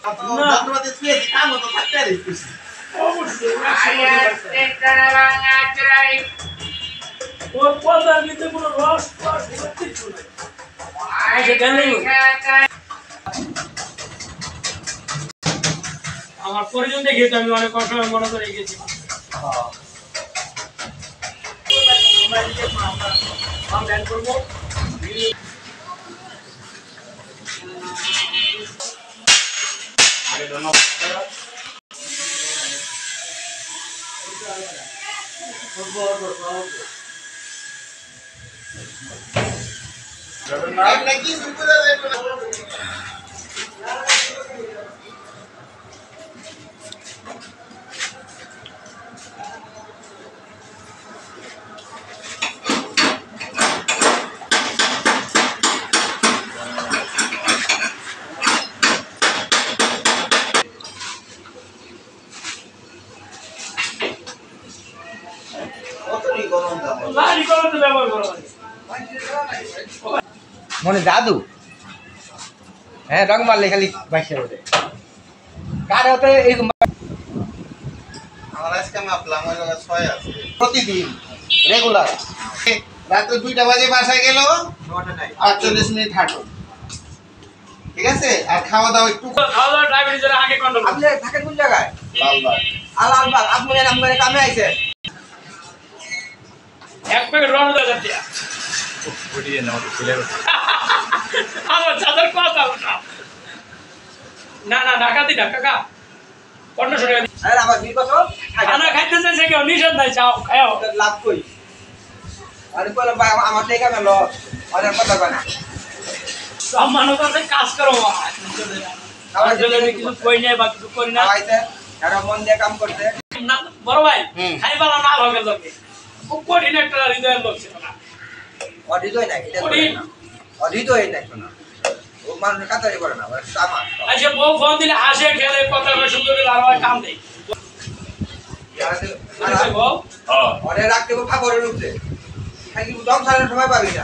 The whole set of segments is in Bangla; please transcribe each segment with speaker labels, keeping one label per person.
Speaker 1: যন্ত্রপাতি পেয়েছি কাম তো থাকতে দিচ্ছি অবশ্যই ওর পদার ভিতরে কোনো রস কিছু নেই আমার পরিজন দেখে তো আমি অনেক কষ্ট মনে করে গেছি
Speaker 2: মনে জাদু হ্যাঁ রং মারলে খালি বাইশে ওঠে কার হতে এরকম
Speaker 1: আমার আজকে মাপলাম ওই জায়গায় 6 আছে প্রতিদিন রেগুলার রাতে 2টা বাজে বাসায় গেল 48 মিনিট হাঁটো ঠিক আছে আর খাওয়া দাওয়া একটু
Speaker 3: খাওয়া দাওয়া ডায়াবেটিসের আগে কন্ট্রোল
Speaker 2: আপনি থাকেন কোন জায়গায়
Speaker 1: লালবাগ
Speaker 2: লালবাগ আপনি নাম করে কামে আইছেন
Speaker 3: এক প্যাকেট রং দেওয়া যাচ্ছে আমার চাদর কথা না না ঢাকাতে ঢাকা 1500 টাকা
Speaker 2: আরে আমার বিল কত
Speaker 3: খানা খাইতে চাইছে কেউ নিষেধ নাই যাও খাও
Speaker 2: লাভ কই আরে বলে ভাই আমার টাকা মেল অনেক কথা কয় না
Speaker 3: সব মানুষ আছে কাজ করো আমার জন্য কিছু কই নাই বা কিছু করি না
Speaker 2: আইছে এরা মন দিয়ে কাম করতে
Speaker 3: না বড় ভাই খাইবালা না হবে লোকে খুব কঠিন একটা হৃদয়ের লোক ছিল না
Speaker 2: অডিটই নাই এটা অডিটই নাই শোনা ও মানুষ কাতারি করে না সামা
Speaker 3: আচ্ছা বউ ফোন দিলে হাসে খেলে কথা বলে সুন্দর করে আর কাম দেই
Speaker 2: অরে রাখতে ফাঁকরে রূপে খালি দম ছাড়ার সময় পাবি না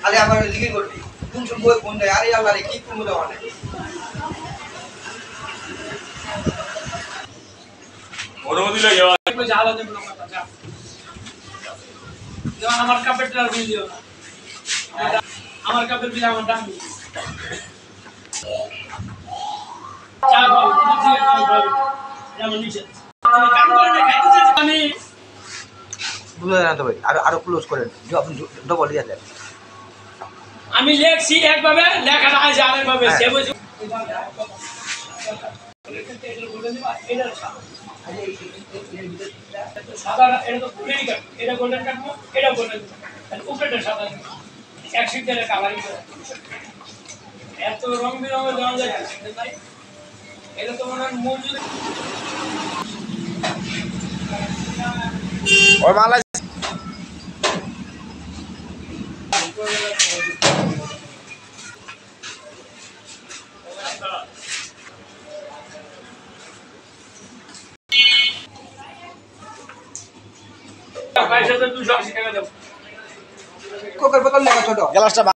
Speaker 2: খালি আমার লিখে করবি কোন কোন বই কোন দেয় আরে আল্লাহ রে কি তুমি দেওয়া নেই
Speaker 3: অনুমতি লাগে একটু জ্বালা দেব না কথা যেমন আমার কাপেরটার বিল দিও না আমার কাপের বিল আমার দাম চা খাও যেমন নিচে কাম করে না খাইতে চাইছি আমি
Speaker 2: বুঝলেন না তো ভাই আরো ক্লোজ করেন আপনি ডবল দিয়ে দেন
Speaker 3: আমি লেখছি একভাবে লেখাটা আছে আরেকভাবে সে বুঝি সাদা এটা তো গোল্ডেন কাট এটা গোল্ডেন কাটবো এটা গোল্ডেন উপরেটা সাদা এক সিটের কালারিং এত রং বেরঙের দেওয়া যায় তাই এটা তো মনে হয় মজুদ
Speaker 2: ওই মালা
Speaker 3: পয়সা তো 280 টাকা দেব
Speaker 2: কোকের বোতল লেখা ছোট
Speaker 1: গ্লাসটা